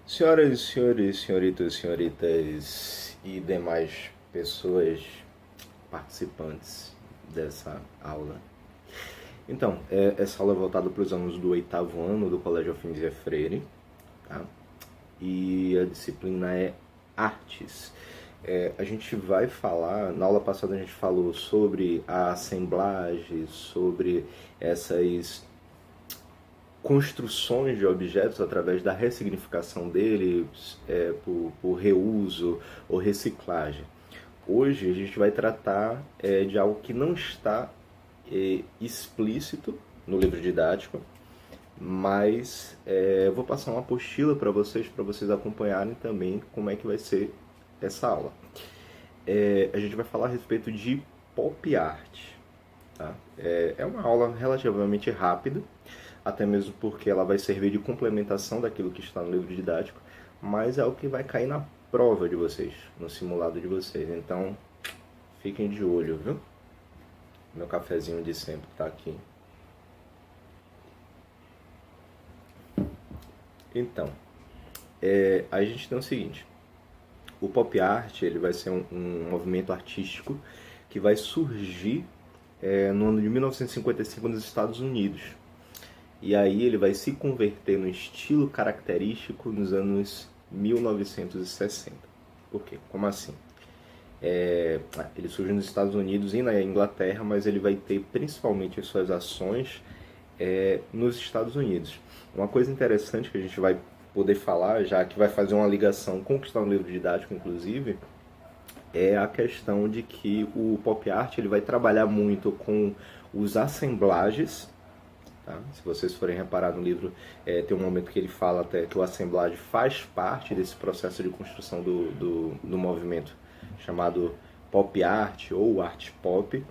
Senhoras e senhores, senhoritas, senhoritas e demais pessoas participantes dessa aula. Então, essa aula é voltada para os alunos do 8º ano do Colégio Afindisia Freire, tá? E a disciplina é Artes. A gente vai falar, na aula passada a gente falou sobre a assemblagem, sobre essas construções de objetos através da ressignificação deles por reuso ou reciclagem. Hoje a gente vai tratar de algo que não está explícito no livro didático, mas eu vou passar uma apostila para vocês acompanharem também como é que vai ser essa aula. A gente vai falar a respeito de pop art. Tá? É uma aula relativamente rápida, até mesmo porque ela vai servir de complementação daquilo que está no livro didático, mas é o que vai cair na prova de vocês, no simulado de vocês. Então, fiquem de olho, viu? Meu cafezinho de sempre está aqui. Então, a gente tem o seguinte: o pop art ele vai ser um movimento artístico que vai surgir no ano de 1955 nos Estados Unidos. E aí ele vai se converter no estilo característico nos anos 1960. Por quê? Como assim? Ele surge nos Estados Unidos e na Inglaterra, mas ele vai ter principalmente as suas ações nos Estados Unidos. Uma coisa interessante que a gente vai poder falar, já que vai fazer uma ligação com o que está no livro didático, inclusive, é a questão de que o pop art ele vai trabalhar muito com os assemblagens. Tá? Se vocês forem reparar no livro, tem um momento que ele fala até que o assemblage faz parte desse processo de construção do movimento chamado pop art ou art pop.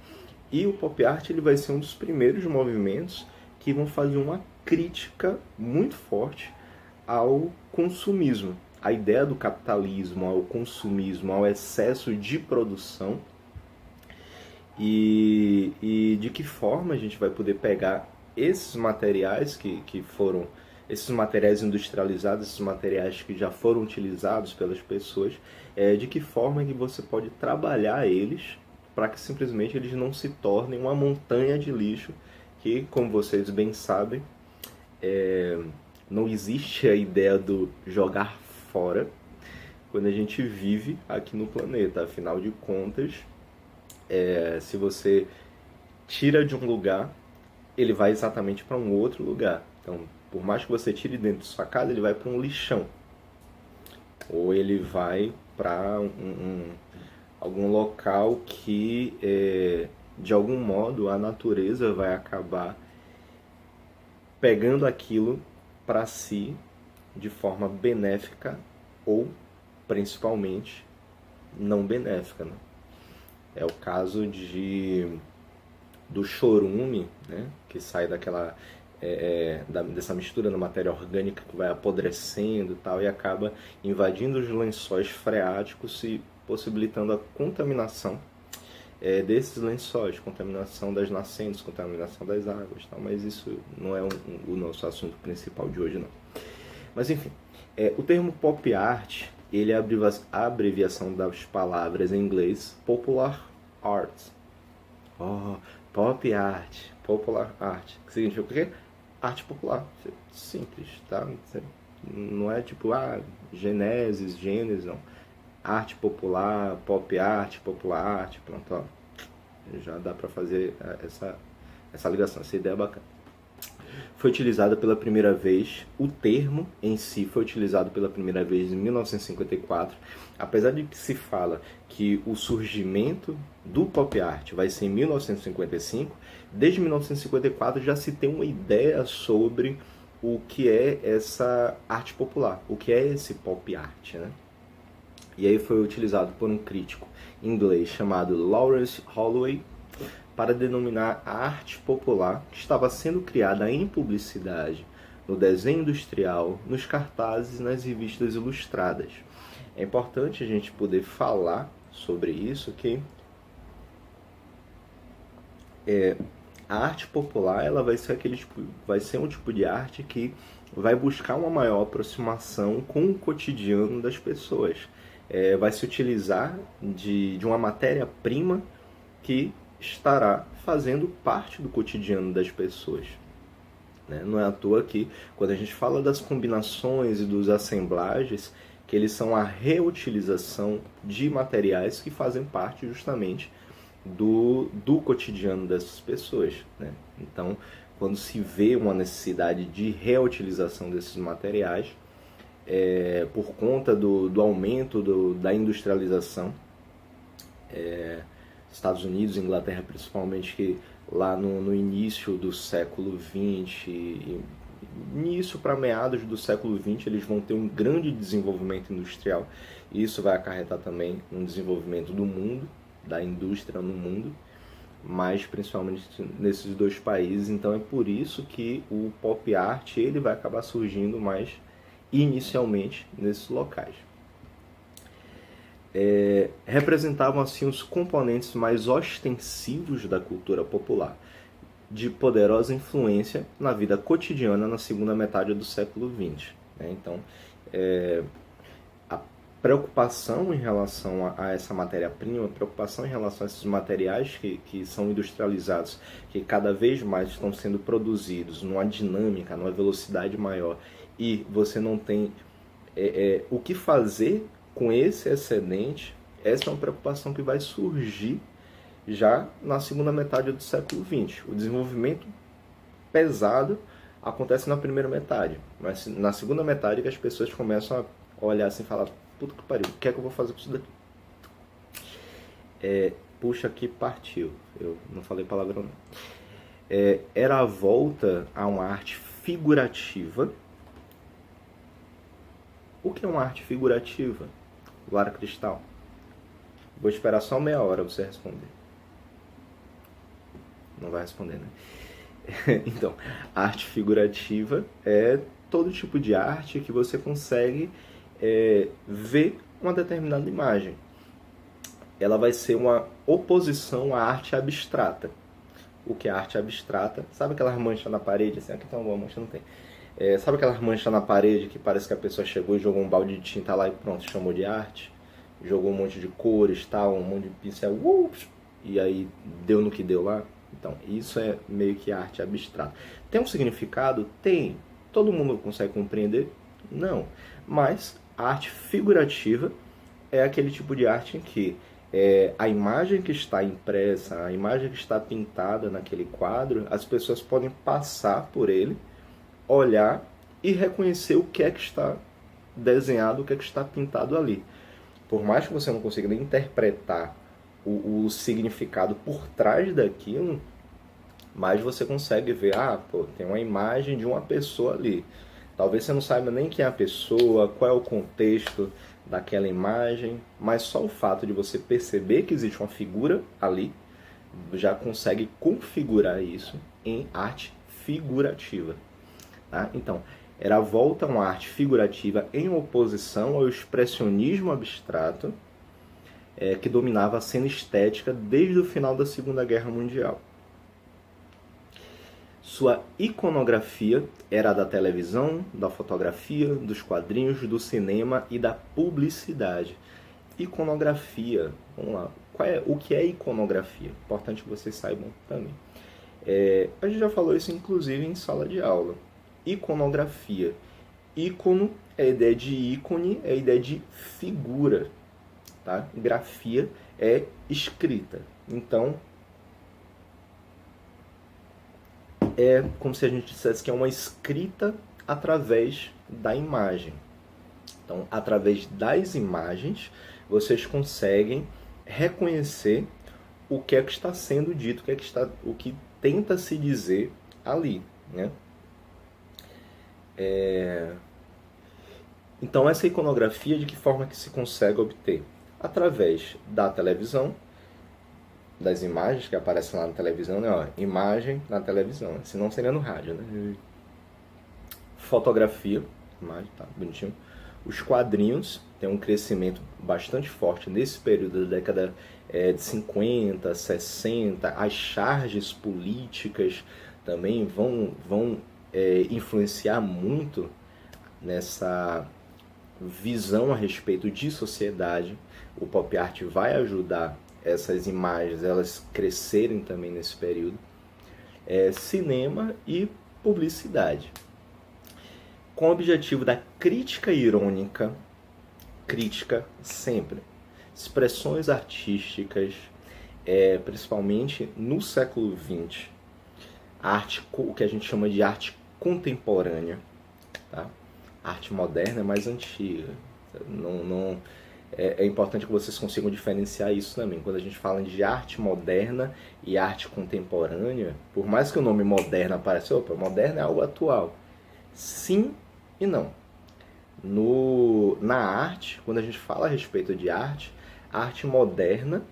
E o pop art ele vai ser um dos primeiros movimentos que vão fazer uma crítica muito forte ao consumismo, à ideia do capitalismo, ao consumismo, ao excesso de produção e de que forma a gente vai poder pegar esses materiais que foram, esses materiais industrializados, esses materiais que já foram utilizados pelas pessoas, de que forma que você pode trabalhar eles para que simplesmente eles não se tornem uma montanha de lixo que, como vocês bem sabem, não existe a ideia do jogar fora quando a gente vive aqui no planeta. Afinal de contas, se você tira de um lugar, ele vai exatamente para um outro lugar. Então, por mais que você tire dentro de sua casa, ele vai para um lixão. Ou ele vai para algum local que, de algum modo, a natureza vai acabar pegando aquilo para si de forma benéfica ou, principalmente, não benéfica. Né? É o caso do chorume, né, que sai dessa mistura da matéria orgânica que vai apodrecendo e tal, e acaba invadindo os lençóis freáticos e possibilitando a contaminação desses lençóis, contaminação das nascentes, contaminação das águas, tal, mas isso não é o nosso assunto principal de hoje, não. Mas enfim, o termo pop art ele é a abreviação das palavras em inglês popular art. Pop art, popular art, que significa o quê? Arte popular, simples, tá? Não é tipo, Gênesis, não. Arte popular, pop art, popular art, pronto, ó. Já dá pra fazer essa ligação, essa ideia é bacana. Foi utilizada pela primeira vez, o termo em si foi utilizado pela primeira vez em 1954, apesar de que se fala que o surgimento do pop art vai ser em 1955, desde 1954 já se tem uma ideia sobre o que é essa arte popular, o que é esse pop art, né? E aí foi utilizado por um crítico inglês chamado Lawrence Holloway para denominar a arte popular que estava sendo criada em publicidade, no desenho industrial, nos cartazes e nas revistas ilustradas. É importante a gente poder falar sobre isso, que a arte popular ela vai ser um tipo de arte que vai buscar uma maior aproximação com o cotidiano das pessoas. Vai se utilizar de uma matéria-prima que estará fazendo parte do cotidiano das pessoas. Né? Não é à toa que, quando a gente fala das combinações e dos assemblagens, que eles são a reutilização de materiais que fazem parte justamente do cotidiano dessas pessoas. Né? Então, quando se vê uma necessidade de reutilização desses materiais, por conta do aumento da industrialização, Estados Unidos, Inglaterra principalmente, que lá no início do século XX, início para meados do século XX, eles vão ter um grande desenvolvimento industrial, e isso vai acarretar também um desenvolvimento do mundo, da indústria no mundo, mas principalmente nesses dois países. Então é por isso que o pop art ele vai acabar surgindo mais inicialmente nesses locais. Representavam assim os componentes mais ostensivos da cultura popular, de poderosa influência na vida cotidiana na segunda metade do século XX. Né? Então, a preocupação em relação a essa matéria-prima, a preocupação em relação a esses materiais que são industrializados, que cada vez mais estão sendo produzidos numa dinâmica, numa velocidade maior, e você não tem o que fazer com esse excedente, essa é uma preocupação que vai surgir já na segunda metade do século XX. O desenvolvimento pesado acontece na primeira metade, mas na segunda metade que as pessoas começam a olhar assim e falar: puta que pariu, o que é que eu vou fazer com isso daqui? Puxa, que partiu. Eu não falei palavrão não. Era a volta a uma arte figurativa. O que é uma arte figurativa? Lara Cristal. Vou esperar só meia hora você responder. Não vai responder, né? Então, arte figurativa é todo tipo de arte que você consegue ver uma determinada imagem. Ela vai ser uma oposição à arte abstrata. O que é arte abstrata? Sabe aquelas manchas na parede? Assim, aqui tem uma mancha, não tem. Sabe aquelas manchas na parede que parece que a pessoa chegou e jogou um balde de tinta lá e pronto, chamou de arte? Jogou um monte de cores, tal, um monte de pincel, e aí deu no que deu lá? Então, isso é meio que arte abstrata. Tem um significado? Tem. Todo mundo consegue compreender? Não. Mas a arte figurativa é aquele tipo de arte em que a imagem que está impressa, a imagem que está pintada naquele quadro, as pessoas podem passar por ele, olhar e reconhecer o que é que está desenhado, o que é que está pintado ali. Por mais que você não consiga nem interpretar o significado por trás daquilo, mas você consegue ver, tem uma imagem de uma pessoa ali. Talvez você não saiba nem quem é a pessoa, qual é o contexto daquela imagem, mas só o fato de você perceber que existe uma figura ali, já consegue configurar isso em arte figurativa. Tá? Então, era a volta a uma arte figurativa em oposição ao expressionismo abstrato, que dominava a cena estética desde o final da Segunda Guerra Mundial. Sua iconografia era a da televisão, da fotografia, dos quadrinhos, do cinema e da publicidade. Iconografia, vamos lá. O que é iconografia? Importante que vocês saibam também. A gente já falou isso inclusive em sala de aula. Iconografia. Ícono é a ideia de ícone, é a ideia de figura. Tá? Grafia é escrita. Então, é como se a gente dissesse que é uma escrita através da imagem. Então, através das imagens, vocês conseguem reconhecer o que é que está sendo dito, o que tenta se dizer ali, né? Então, essa iconografia, de que forma que se consegue obter? Através da televisão, das imagens que aparecem lá na televisão, né? Ó, imagem na televisão, senão seria no rádio, né? Fotografia, imagem, tá bonitinho. Os quadrinhos têm um crescimento bastante forte nesse período da década de 50, 60. As charges políticas também vão influenciar muito nessa visão a respeito de sociedade. O pop art vai ajudar essas imagens elas crescerem também nesse período. Cinema e publicidade, com o objetivo da crítica irônica, crítica sempre, expressões artísticas, principalmente no século XX, arte, o que a gente chama de arte contemporânea, tá? A arte moderna é mais antiga. É importante que vocês consigam diferenciar isso também. Quando a gente fala de arte moderna e arte contemporânea, por mais que o nome moderna apareça, moderna é algo atual. Sim e não. Na arte, quando a gente fala a respeito de arte, a arte moderna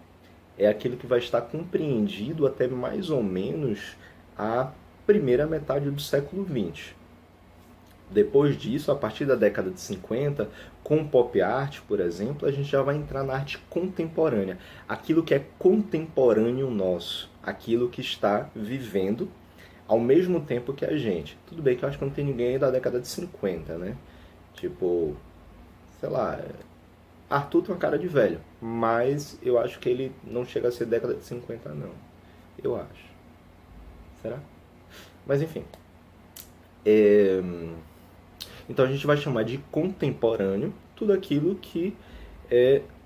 é aquilo que vai estar compreendido até mais ou menos a primeira metade do século XX. Depois disso, a partir da década de 50, com o pop art, por exemplo, a gente já vai entrar na arte contemporânea. Aquilo que é contemporâneo nosso, aquilo que está vivendo ao mesmo tempo que a gente. Tudo bem que eu acho que não tem ninguém da década de 50, né? Tipo, sei lá, Arthur tem uma cara de velho, mas eu acho que ele não chega a ser década de 50, não. Eu acho. Será? Mas enfim. Então a gente vai chamar de contemporâneo tudo aquilo que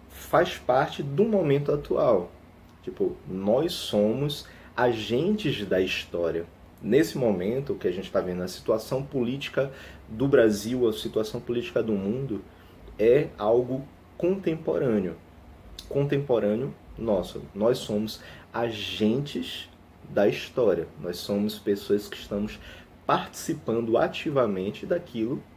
faz parte do momento atual. Tipo, nós somos agentes da história. Nesse momento que a gente está vendo, a situação política do Brasil, a situação política do mundo, é algo contemporâneo. Contemporâneo nosso. Nós somos agentes da história. Nós somos pessoas que estamos participando ativamente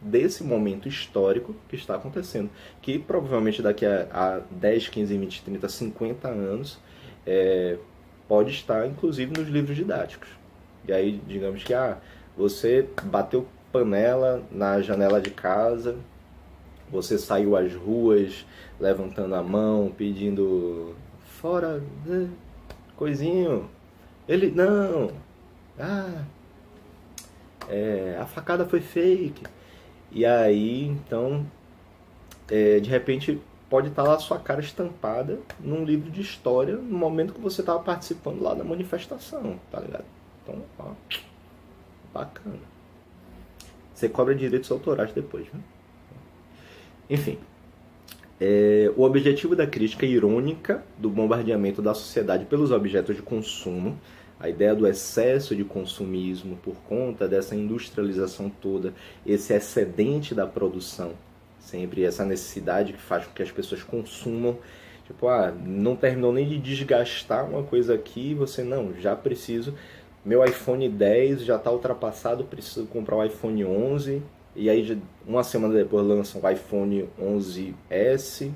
desse momento histórico que está acontecendo. Que provavelmente daqui a 10, 15, 20, 30, 50 anos pode estar, inclusive, nos livros didáticos. E aí, digamos que você bateu panela na janela de casa, você saiu às ruas levantando a mão, pedindo fora, coisinho. Ele, não, a facada foi fake. E aí, então, de repente, pode estar lá a sua cara estampada num livro de história no momento que você estava participando lá da manifestação, tá ligado? Então, bacana. Você cobra direitos autorais depois, né? Enfim, o objetivo da crítica irônica do bombardeamento da sociedade pelos objetos de consumo, a ideia do excesso de consumismo por conta dessa industrialização toda, esse excedente da produção, sempre essa necessidade que faz com que as pessoas consumam. Tipo, não terminou nem de desgastar uma coisa aqui, você não, já preciso, meu iPhone 10 já está ultrapassado, preciso comprar o iPhone 11, e aí uma semana depois lançam o iPhone 11S,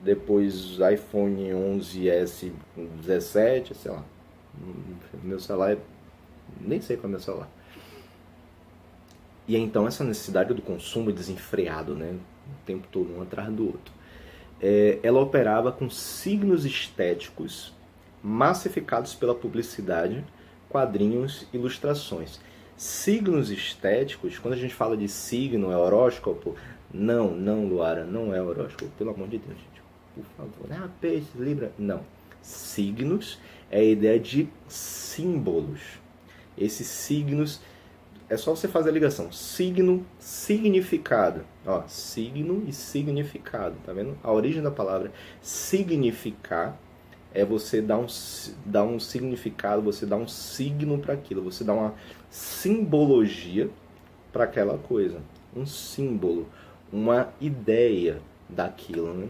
depois iPhone 11S 17, sei lá. Meu celular nem sei qual é meu celular. E então essa necessidade do consumo desenfreado, né, o tempo todo, um atrás do outro, ela operava com signos estéticos massificados pela publicidade, quadrinhos, ilustrações. Signos estéticos, quando a gente fala de signo, é horóscopo? Não, Luara, não é horóscopo, pelo amor de Deus, gente, por favor. Peixe, Libra, não. Signos é a ideia de símbolos. Esses signos, é só você fazer a ligação. Signo, significado. Signo e significado, tá vendo? A origem da palavra significar é você dar um significado, você dá um signo para aquilo, você dá uma simbologia para aquela coisa. Um símbolo, uma ideia daquilo, né?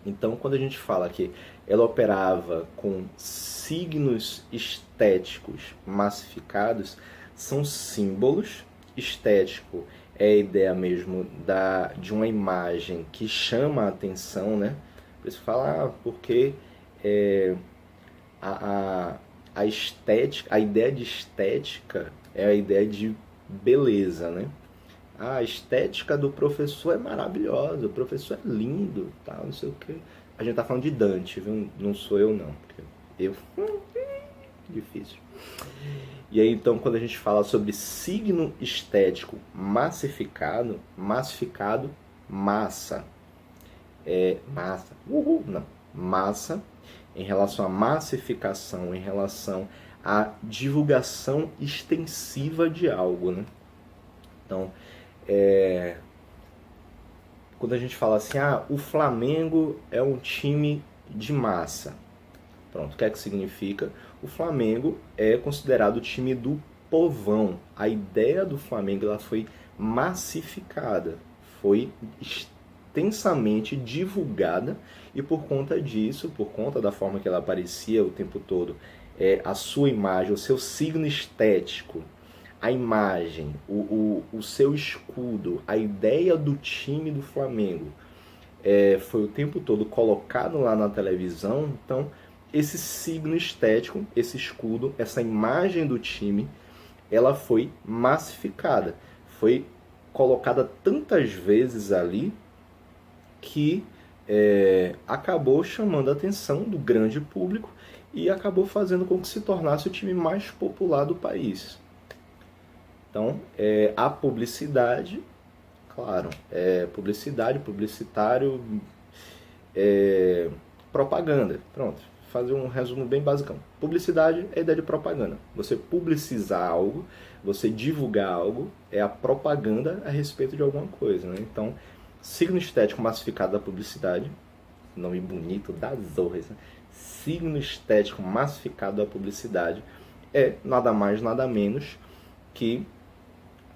Então, quando a gente fala que ela operava com signos estéticos massificados, são símbolos. Estético é a ideia mesmo de uma imagem que chama a atenção, né? Por isso fala, porque a estética, a ideia de estética é a ideia de beleza, né? A estética do professor é maravilhosa, o professor é lindo, tá, não sei o que. A gente tá falando de Dante, viu? Não sou eu não, porque eu Difícil. E aí, então, quando a gente fala sobre signo estético massificado, massa. Massa. Não. Massa em relação à massificação, em relação à divulgação extensiva de algo, né? Então, quando a gente fala assim, o Flamengo é um time de massa. Pronto, o que é que significa? O Flamengo é considerado o time do povão. A ideia do Flamengo ela foi massificada, foi extensamente divulgada e por conta disso, por conta da forma que ela aparecia o tempo todo, a sua imagem, o seu signo estético, a imagem, o seu escudo, a ideia do time do Flamengo foi o tempo todo colocado lá na televisão. Então, esse signo estético, esse escudo, essa imagem do time, ela foi massificada. Foi colocada tantas vezes ali que acabou chamando a atenção do grande público e acabou fazendo com que se tornasse o time mais popular do país. Então, a publicidade, claro, publicidade, publicitário, propaganda. Pronto, fazer um resumo bem basicão. Publicidade é a ideia de propaganda. Você publicizar algo, você divulgar algo, é a propaganda a respeito de alguma coisa, né? Então, signo estético massificado da publicidade, nome bonito das zorras, né? Signo estético massificado da publicidade é nada mais, nada menos que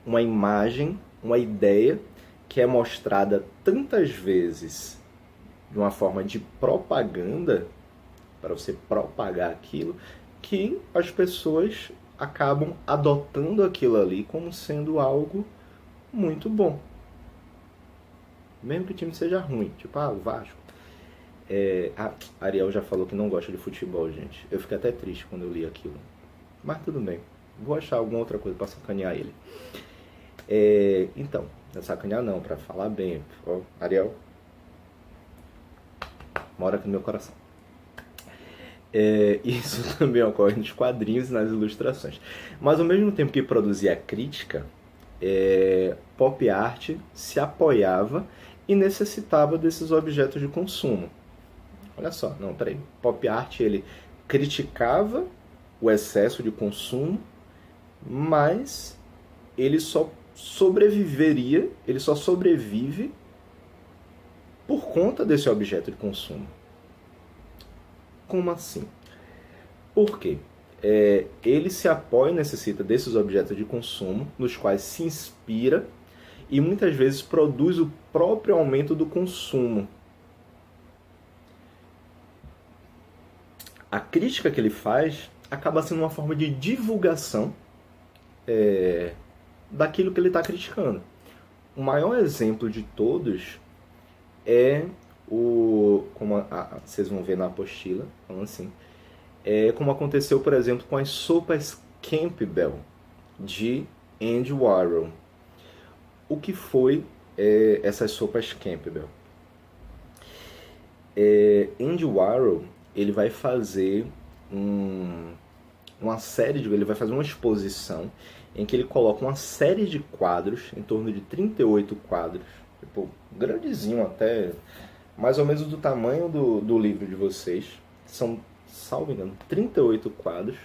uma imagem, uma ideia que é mostrada tantas vezes de uma forma de propaganda, para você propagar aquilo, que as pessoas acabam adotando aquilo ali como sendo algo muito bom. Mesmo que o time seja ruim, tipo, o Vasco. Ariel já falou que não gosta de futebol, gente. Eu fiquei até triste quando eu li aquilo. Mas tudo bem, vou achar alguma outra coisa para sacanear ele. Então, não sacanear não, para falar bem. Ariel, mora aqui no meu coração. Isso também ocorre nos quadrinhos e nas ilustrações. Mas ao mesmo tempo que produzia crítica, pop art se apoiava e necessitava desses objetos de consumo. Olha só, não, peraí. Pop art ele criticava o excesso de consumo, mas ele só sobrevive por conta desse objeto de consumo. Como assim? Por quê? Ele se apoia e necessita desses objetos de consumo, nos quais se inspira e muitas vezes produz o próprio aumento do consumo. A crítica que ele faz acaba sendo uma forma de divulgação daquilo que ele está criticando. O maior exemplo de todos é como vocês vão ver na apostila, falando assim, como aconteceu, por exemplo, com as sopas Campbell, de Andy Warhol. O que foi essas sopas Campbell? Andy Warhol ele vai fazer ele vai fazer uma exposição em que ele coloca uma série de quadros, em torno de 38 quadros, tipo, grandezinho até, mais ou menos do tamanho do livro de vocês. São, salvo engano, 38 quadros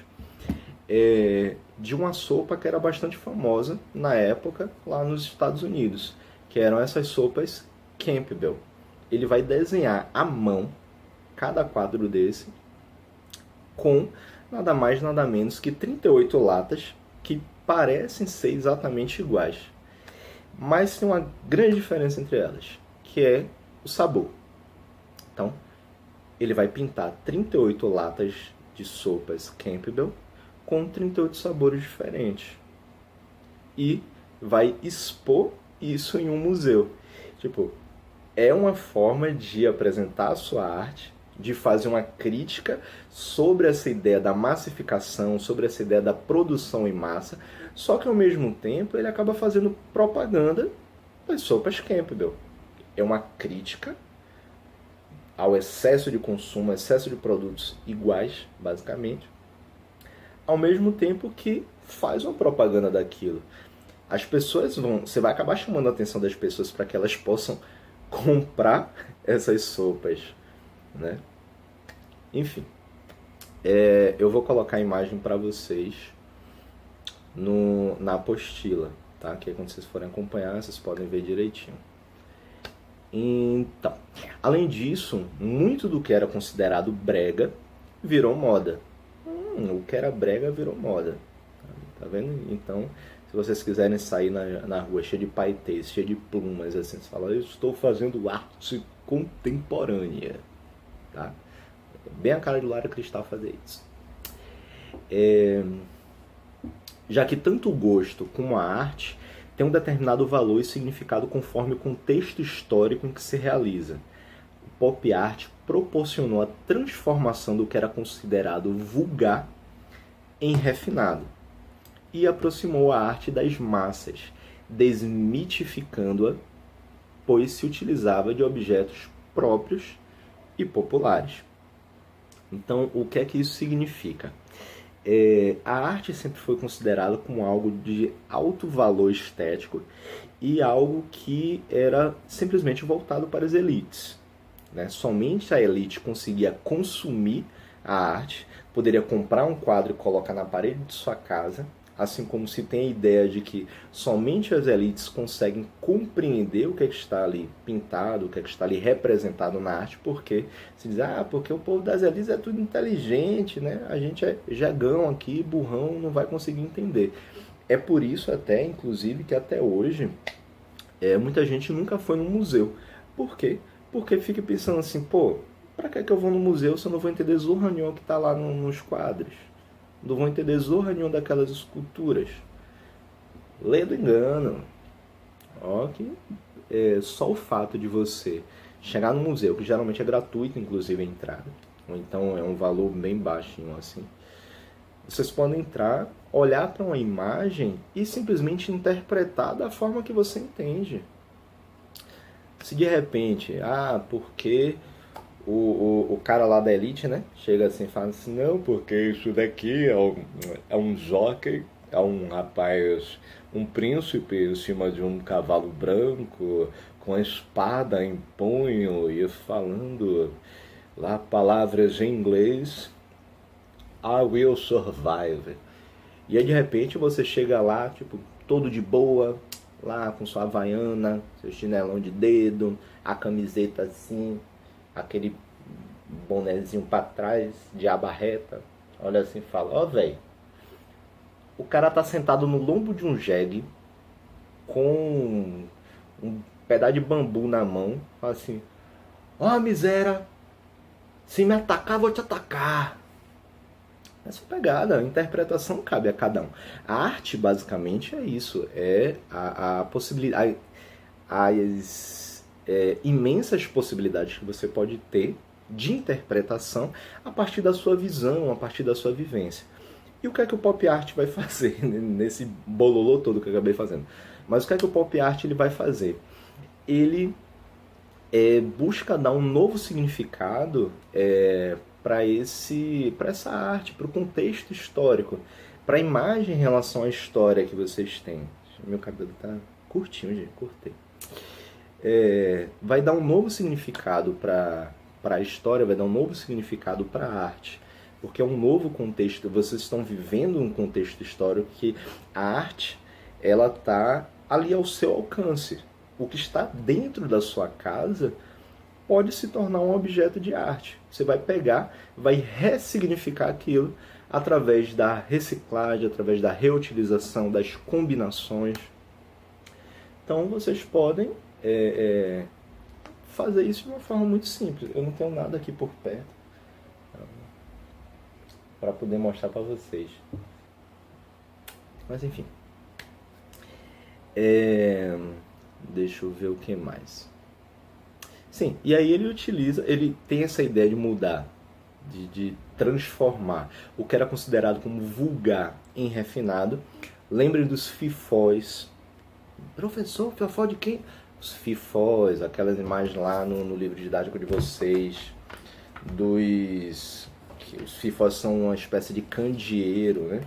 de uma sopa que era bastante famosa na época lá nos Estados Unidos, que eram essas sopas Campbell. Ele vai desenhar à mão cada quadro desse com nada mais nada menos que 38 latas que parecem ser exatamente iguais, mas tem uma grande diferença entre elas, que é o sabor. Então, ele vai pintar 38 latas de sopas Campbell com 38 sabores diferentes e vai expor isso em um museu. Tipo, é uma forma de apresentar a sua arte, de fazer uma crítica sobre essa ideia da massificação, sobre essa ideia da produção em massa, só que ao mesmo tempo ele acaba fazendo propaganda das sopas Campbell. É uma crítica ao excesso de consumo, excesso de produtos iguais, basicamente, ao mesmo tempo que faz uma propaganda daquilo. As pessoas vão, você vai acabar chamando a atenção das pessoas para que elas possam comprar essas sopas, né? Enfim, eu vou colocar a imagem para vocês na apostila, tá? Que aí quando vocês forem acompanhar, vocês podem ver direitinho. Então, além disso, muito do que era considerado brega virou moda. O que era brega virou moda. Tá vendo? Então, se vocês quiserem sair na rua cheia de paetês, cheia de plumas, assim, você fala, eu estou fazendo arte contemporânea. Tá? Bem a cara de Lara Cristal fazer isso. Já que tanto o gosto como a arte tem um determinado valor e significado conforme o contexto histórico em que se realiza. O pop art proporcionou a transformação do que era considerado vulgar em refinado e aproximou a arte das massas, desmitificando-a, pois se utilizava de objetos próprios e populares. Então, o que é que isso significa? A arte sempre foi considerada como algo de alto valor estético e algo que era simplesmente voltado para as elites, né? Somente a elite conseguia consumir a arte, poderia comprar um quadro e colocar na parede de sua casa, assim como se tem a ideia de que somente as elites conseguem compreender o que é que está ali pintado, o que é que está ali representado na arte, porque se diz, porque o povo das elites é tudo inteligente, né? A gente é jegão aqui, burrão, não vai conseguir entender. É por isso até, inclusive, que até hoje muita gente nunca foi no museu. Por quê? Porque fica pensando assim, pra que eu vou no museu se eu não vou entender zorra nenhuma que está lá nos quadros? Não vão entender zorra nenhuma daquelas esculturas. Lê do engano. Ó, que só o fato de você chegar no museu, que geralmente é gratuito, inclusive, a entrada, ou então é um valor bem baixinho assim, vocês podem entrar, olhar para uma imagem e simplesmente interpretar da forma que você entende. Se de repente, porque o cara lá da elite, né, chega assim e fala assim, não, porque isso daqui é um jockey, é um rapaz, um príncipe em cima de um cavalo branco, com a espada em punho e falando lá palavras em inglês, I will survive. E aí de repente você chega lá, tipo, todo de boa, lá com sua havaiana, seu chinelão de dedo, a camiseta assim, aquele bonezinho pra trás, de aba reta, olha assim e fala, velho, o cara tá sentado no lombo de um jegue, com um pedaço de bambu na mão, fala assim, miséria, se me atacar, vou te atacar. Essa pegada, a interpretação cabe a cada um. A arte, basicamente, é isso, é a possibilidade, as imensas possibilidades que você pode ter de interpretação a partir da sua visão, a partir da sua vivência. E o que é que o pop art vai fazer nesse bololô todo que eu acabei fazendo? Mas o que é que o pop art ele vai fazer? Ele busca dar um novo significado para essa arte, para o contexto histórico, para a imagem em relação à história que vocês têm. Meu cabelo tá curtinho, gente, cortei. Vai dar um novo significado para a história, vai dar um novo significado para a arte, porque é um novo contexto, vocês estão vivendo um contexto histórico que a arte ela está ali ao seu alcance. O que está dentro da sua casa pode se tornar um objeto de arte. Você vai pegar, vai ressignificar aquilo através da reciclagem, através da reutilização, das combinações. Então vocês podem fazer isso de uma forma muito simples. Eu não tenho nada aqui por perto para poder mostrar para vocês. Mas enfim. Deixa eu ver o que mais. Sim, e aí ele tem essa ideia de mudar, de transformar o que era considerado como vulgar em refinado. Lembrem dos fifós. Professor, fifó de quem? Os fifós, aquelas imagens lá no livro didático de vocês, que os FIFOs são uma espécie de candeeiro, né?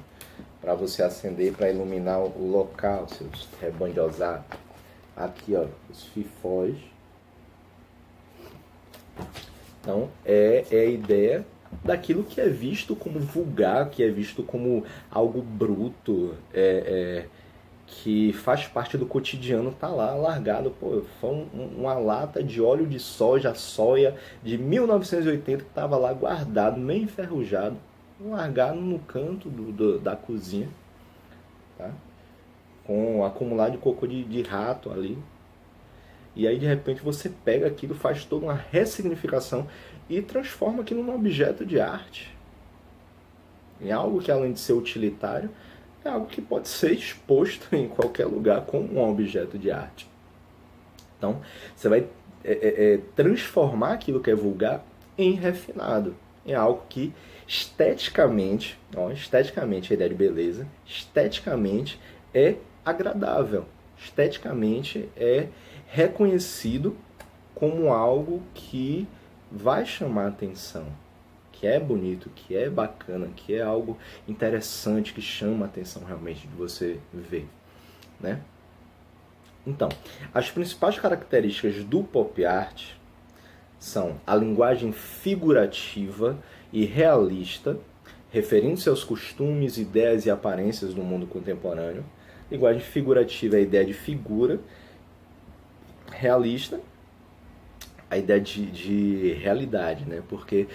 Para você acender, para iluminar o local, seus rebandosados. Aqui, ó, os FIFOs. Então, é a ideia daquilo que é visto como vulgar, que é visto como algo bruto, que faz parte do cotidiano, tá lá largado. Pô, foi uma lata de óleo de soja de 1980 que estava lá guardado, meio enferrujado, largado no canto da cozinha, tá? Com um acumulado de cocô de rato ali. E aí de repente você pega aquilo, faz toda uma ressignificação e transforma aquilo num objeto de arte. Em algo que, além de ser utilitário, é algo que pode ser exposto em qualquer lugar como um objeto de arte. Então, você vai transformar aquilo que é vulgar em refinado, em algo que esteticamente, esteticamente a ideia de beleza, esteticamente é agradável, esteticamente é reconhecido como algo que vai chamar atenção, que é bonito, que é bacana, que é algo interessante, que chama a atenção realmente de você ver, né? Então, as principais características do pop art são a linguagem figurativa e realista, referindo-se aos costumes, ideias e aparências do mundo contemporâneo. Linguagem figurativa é a ideia de figura, realista, a ideia de realidade, né? Porque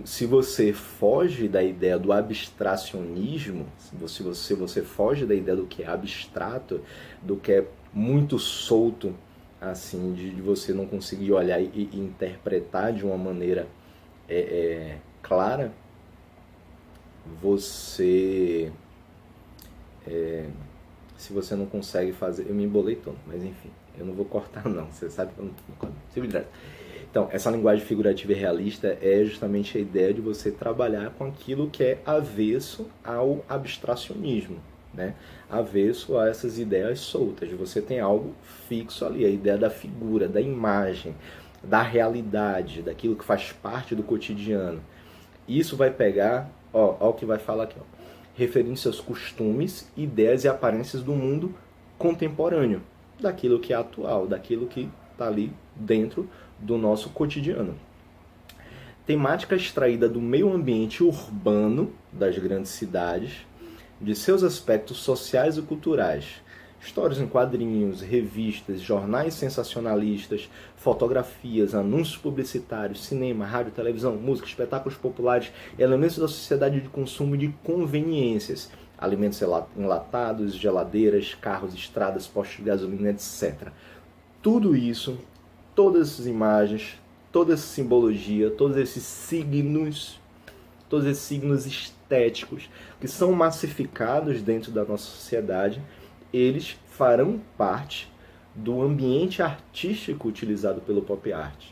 se você foge da ideia do abstracionismo, se você foge da ideia do que é abstrato, do que é muito solto, assim, de você não conseguir olhar e interpretar de uma maneira clara, você... se você não consegue fazer... Eu me embolei todo, mas enfim, eu não vou cortar não, você sabe que eu não corto. Então, essa linguagem figurativa e realista é justamente a ideia de você trabalhar com aquilo que é avesso ao abstracionismo, né? Avesso a essas ideias soltas. Você tem algo fixo ali, a ideia da figura, da imagem, da realidade, daquilo que faz parte do cotidiano. Isso vai pegar, ó o que vai falar aqui, ó, referindo-se aos costumes, ideias e aparências do mundo contemporâneo, daquilo que é atual, daquilo que está ali dentro do nosso cotidiano. Temática extraída do meio ambiente urbano das grandes cidades, de seus aspectos sociais e culturais. Histórias em quadrinhos, revistas, jornais sensacionalistas, fotografias, anúncios publicitários, cinema, rádio, televisão, música, espetáculos populares, elementos da sociedade de consumo e de conveniências, alimentos enlatados, geladeiras, carros, estradas, postos de gasolina, etc. Tudo isso, todas essas imagens, toda essa simbologia, todos esses signos estéticos que são massificados dentro da nossa sociedade, eles farão parte do ambiente artístico utilizado pelo pop art,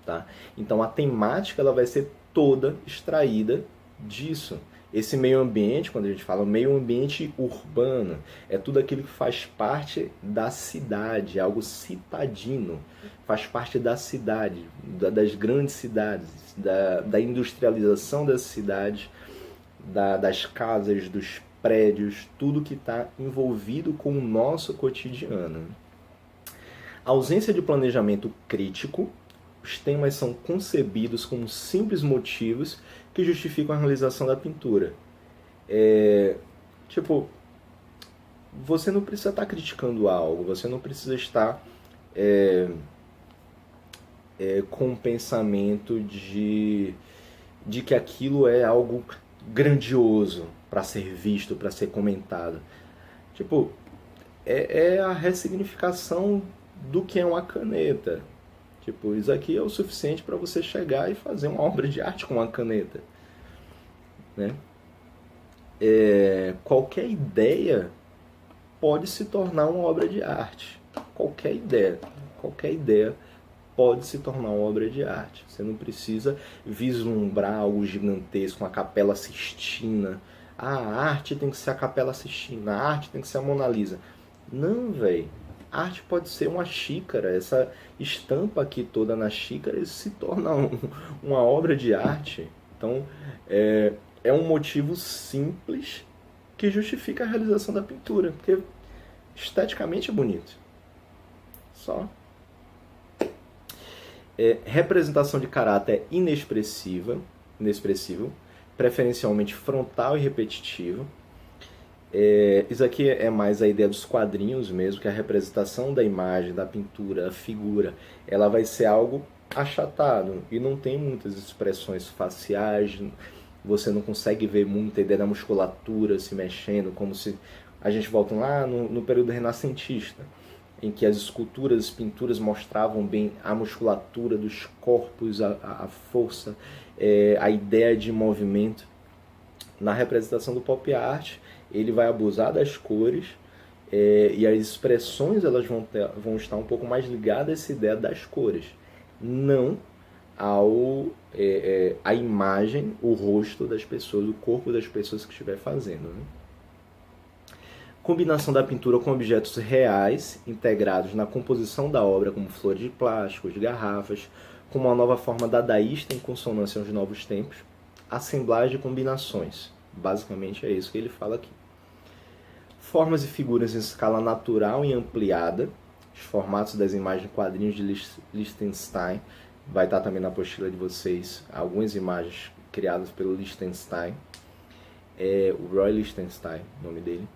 tá? Então a temática ela vai ser toda extraída disso. Esse meio ambiente, quando a gente fala meio ambiente urbano, é tudo aquilo que faz parte da cidade, algo citadino, faz parte da cidade, das grandes cidades, da industrialização das cidades, das casas, dos prédios, tudo que está envolvido com o nosso cotidiano. A ausência de planejamento crítico, os temas são concebidos como simples motivos que justificam a realização da pintura. Você não precisa estar criticando algo, você não precisa estar com um pensamento de que aquilo é algo grandioso para ser visto, para ser comentado. É a ressignificação do que é uma caneta. Isso aqui é o suficiente para você chegar e fazer uma obra de arte com uma caneta, né? Qualquer ideia pode se tornar uma obra de arte. Qualquer ideia pode se tornar uma obra de arte. Você não precisa vislumbrar algo gigantesco, uma Capela Sistina. A arte tem que ser a Capela Sistina, a arte tem que ser a Mona Lisa. Não, velho. Arte pode ser uma xícara, essa estampa aqui toda na xícara, isso se torna uma obra de arte, Então, é um motivo simples que justifica a realização da pintura, porque esteticamente é bonito. Só. Representação de caráter inexpressivo, preferencialmente frontal e repetitivo. Isso aqui é mais a ideia dos quadrinhos mesmo, que a representação da imagem, da pintura, da figura, ela vai ser algo achatado e não tem muitas expressões faciais, você não consegue ver muita ideia da musculatura se mexendo, como se a gente volta lá no período renascentista, em que as esculturas, as pinturas mostravam bem a musculatura dos corpos, a força, a ideia de movimento. Na representação do pop art, ele vai abusar das cores e as expressões elas vão estar um pouco mais ligadas a essa ideia das cores, não a imagem, o rosto das pessoas, o corpo das pessoas que estiver fazendo, né? Combinação da pintura com objetos reais integrados na composição da obra, como flores de plástico, de garrafas, como uma nova forma dadaísta em consonância aos novos tempos. Assemblagem de combinações. Basicamente é isso que ele fala aqui. Formas e figuras em escala natural e ampliada. Os formatos das imagens de quadrinhos de Lichtenstein. Vai estar também na apostila de vocês algumas imagens criadas pelo Lichtenstein. O Roy Lichtenstein, o nome dele.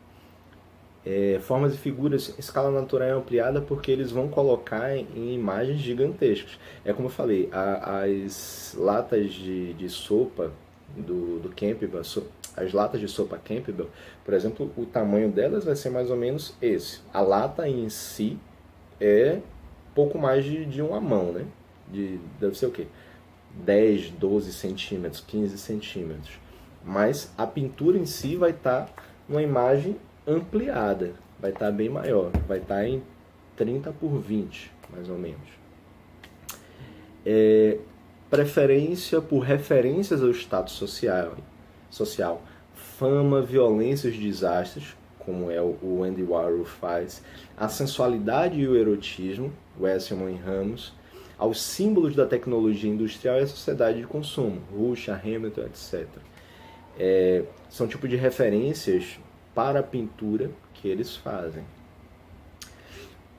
Formas e figuras em escala natural e ampliada, porque eles vão colocar em imagens gigantescas. É como eu falei, as latas de sopa do Campbell, as latas de sopa Campbell, por exemplo, o tamanho delas vai ser mais ou menos esse. A lata em si é pouco mais de uma mão, né? Deve ser o quê? 10, 12 centímetros, 15 centímetros. Mas a pintura em si vai estar numa imagem ampliada, vai estar bem maior, vai estar em 30 por 20, mais ou menos. Preferência por referências ao status social, fama, violência e desastres, como o Andy Warhol faz, a sensualidade e o erotismo, Wesselman e Ramos, aos símbolos da tecnologia industrial e a sociedade de consumo, Rush, Hamilton, etc. São tipos de referências para a pintura que eles fazem.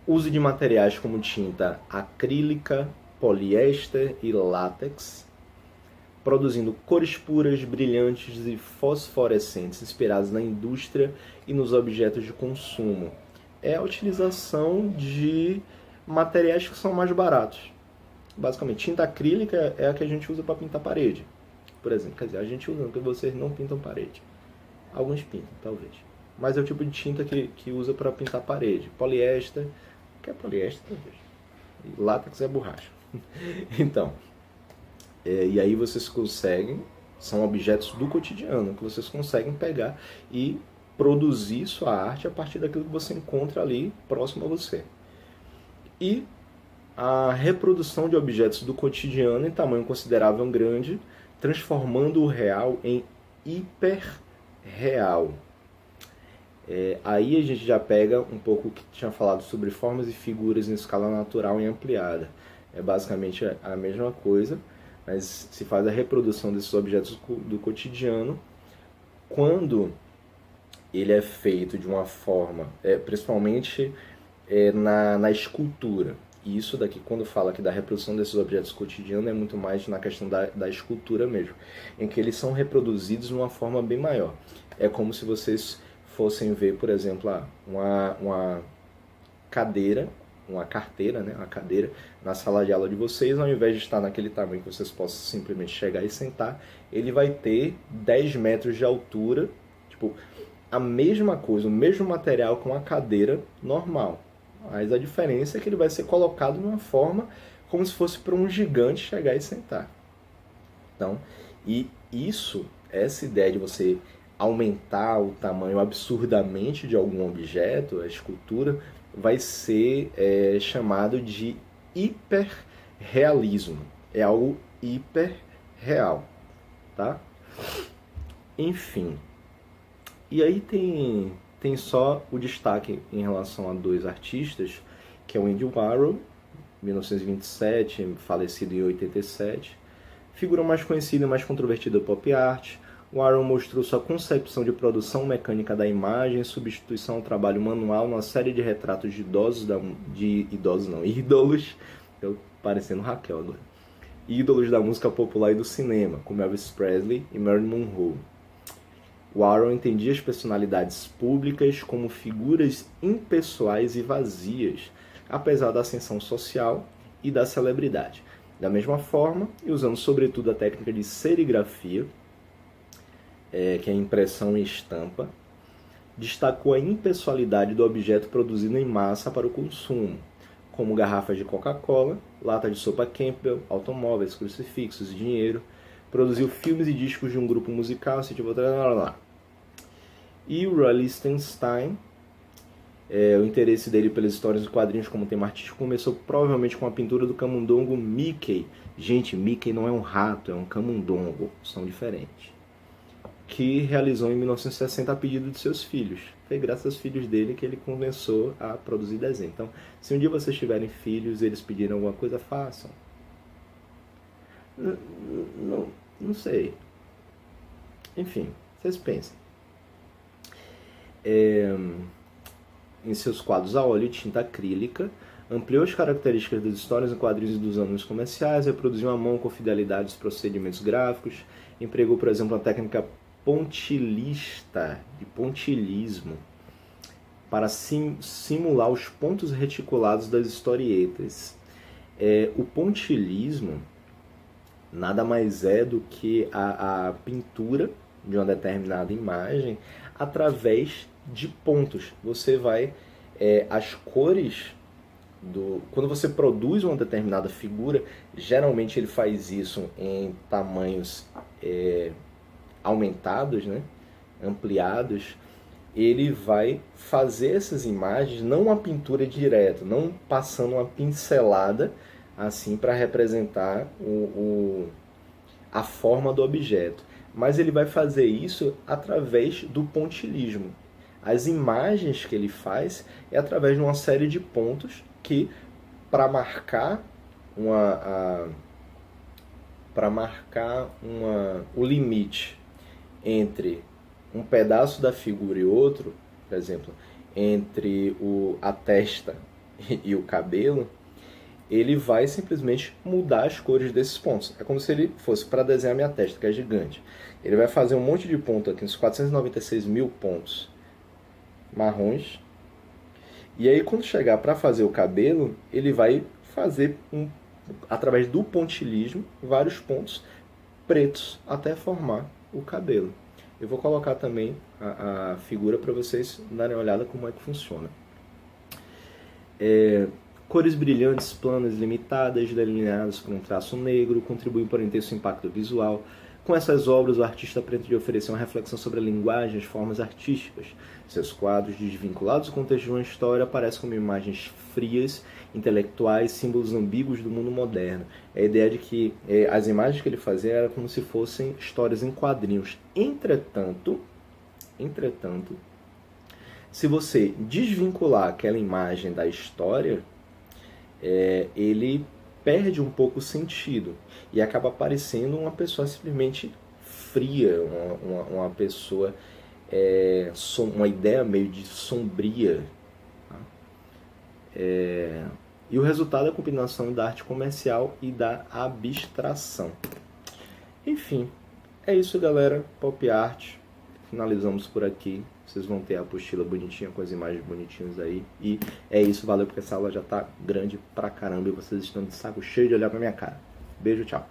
Uso de materiais como tinta acrílica, poliéster e látex, produzindo cores puras, brilhantes e fosforescentes inspiradas na indústria e nos objetos de consumo. É a utilização de materiais que são mais baratos. Basicamente, tinta acrílica é a que a gente usa para pintar parede, por exemplo. Quer dizer, a gente usa porque vocês não pintam parede. Alguns pintam, talvez. Mas é o tipo de tinta que usa para pintar parede. Poliéster, que é poliéster, talvez. E látex é borracha. Então, e aí vocês conseguem, são objetos do cotidiano, que vocês conseguem pegar e produzir sua arte a partir daquilo que você encontra ali próximo a você. E a reprodução de objetos do cotidiano em tamanho considerável grande, transformando o real em hiperreal. Aí a gente já pega um pouco o que tinha falado sobre formas e figuras em escala natural e ampliada. É basicamente a mesma coisa, mas se faz a reprodução desses objetos do cotidiano quando ele é feito de uma forma, principalmente na escultura. E isso daqui, quando fala aqui da reprodução desses objetos cotidianos, é muito mais na questão da escultura mesmo, em que eles são reproduzidos de uma forma bem maior. É como se vocês fossem ver, por exemplo, uma cadeira, uma carteira, né, uma cadeira na sala de aula de vocês, ao invés de estar naquele tamanho que vocês possam simplesmente chegar e sentar, ele vai ter 10 metros de altura, tipo, a mesma coisa, o mesmo material com a cadeira normal. Mas a diferença é que ele vai ser colocado de uma forma como se fosse para um gigante chegar e sentar. Então, e essa ideia de você aumentar o tamanho absurdamente de algum objeto, a escultura, vai ser chamado de hiperrealismo. É algo hiperreal, tá? Enfim. E aí tem só o destaque em relação a dois artistas, que é o Andy Warhol, 1927, falecido em 87, Figura mais conhecida e mais controvertida do pop art, Warhol mostrou sua concepção de produção mecânica da imagem, substituição ao trabalho manual numa série de retratos de ídolos, eu parecendo Raquel agora, ídolos da música popular e do cinema, como Elvis Presley e Marilyn Monroe. Warhol entendia as personalidades públicas como figuras impessoais e vazias, apesar da ascensão social e da celebridade. Da mesma forma, e usando sobretudo a técnica de serigrafia, que é a impressão em estampa, destacou a impessoalidade do objeto produzido em massa para o consumo, como garrafas de Coca-Cola, lata de sopa Campbell, automóveis, crucifixos e dinheiro. Produziu filmes e discos de um grupo musical, E o Roy Lichtenstein, o interesse dele pelas histórias e quadrinhos como tema artístico começou provavelmente com a pintura do camundongo Mickey. Gente, Mickey não é um rato, é um camundongo, são diferentes. Que realizou em 1960 a pedido de seus filhos. Foi graças aos filhos dele que ele começou a produzir desenho. Então, se um dia vocês tiverem filhos e eles pedirem alguma coisa, façam. Não sei. Enfim, vocês pensem. Em seus quadros a óleo e tinta acrílica, ampliou as características das histórias em quadrinhos e dos ânimos comerciais, reproduziu à mão com fidelidade os procedimentos gráficos, empregou, por exemplo, a técnica pontilhista, de pontilhismo, para simular os pontos reticulados das historietas. O pontilhismo nada mais é do que a pintura de uma determinada imagem através de pontos. Você vai... as cores... Quando você produz uma determinada figura, geralmente ele faz isso em tamanhos aumentados, né? Ampliados. Ele vai fazer essas imagens, não uma pintura direta, não passando uma pincelada assim para representar a forma do objeto, mas ele vai fazer isso através do pontilhismo. As imagens que ele faz é através de uma série de pontos que, para marcar o limite entre um pedaço da figura e outro, por exemplo, entre a testa e o cabelo, ele vai simplesmente mudar as cores desses pontos. É como se ele fosse para desenhar minha testa, que é gigante. Ele vai fazer um monte de ponto aqui, uns 496 mil pontos marrons. E aí, quando chegar para fazer o cabelo, ele vai fazer, através do pontilhismo, vários pontos pretos até formar o cabelo. Eu vou colocar também a figura para vocês darem uma olhada como é que funciona. Cores brilhantes, planas, limitadas, delineadas por um traço negro, contribuem para o intenso impacto visual. Com essas obras, o artista pretende oferecer uma reflexão sobre a linguagem e as formas artísticas. Seus quadros, desvinculados do contexto de uma história, aparecem como imagens frias, intelectuais, símbolos ambíguos do mundo moderno. A ideia de que as imagens que ele fazia eram como se fossem histórias em quadrinhos. Entretanto, se você desvincular aquela imagem da história, ele perde um pouco o sentido e acaba parecendo uma pessoa simplesmente fria, uma pessoa, uma ideia meio de sombria. Tá? E o resultado é a combinação da arte comercial e da abstração. Enfim, é isso, galera. Pop art. Finalizamos por aqui. Vocês vão ter a apostila bonitinha com as imagens bonitinhas aí. E é isso, valeu, porque essa aula já tá grande pra caramba e vocês estão de saco cheio de olhar pra minha cara. Beijo, tchau.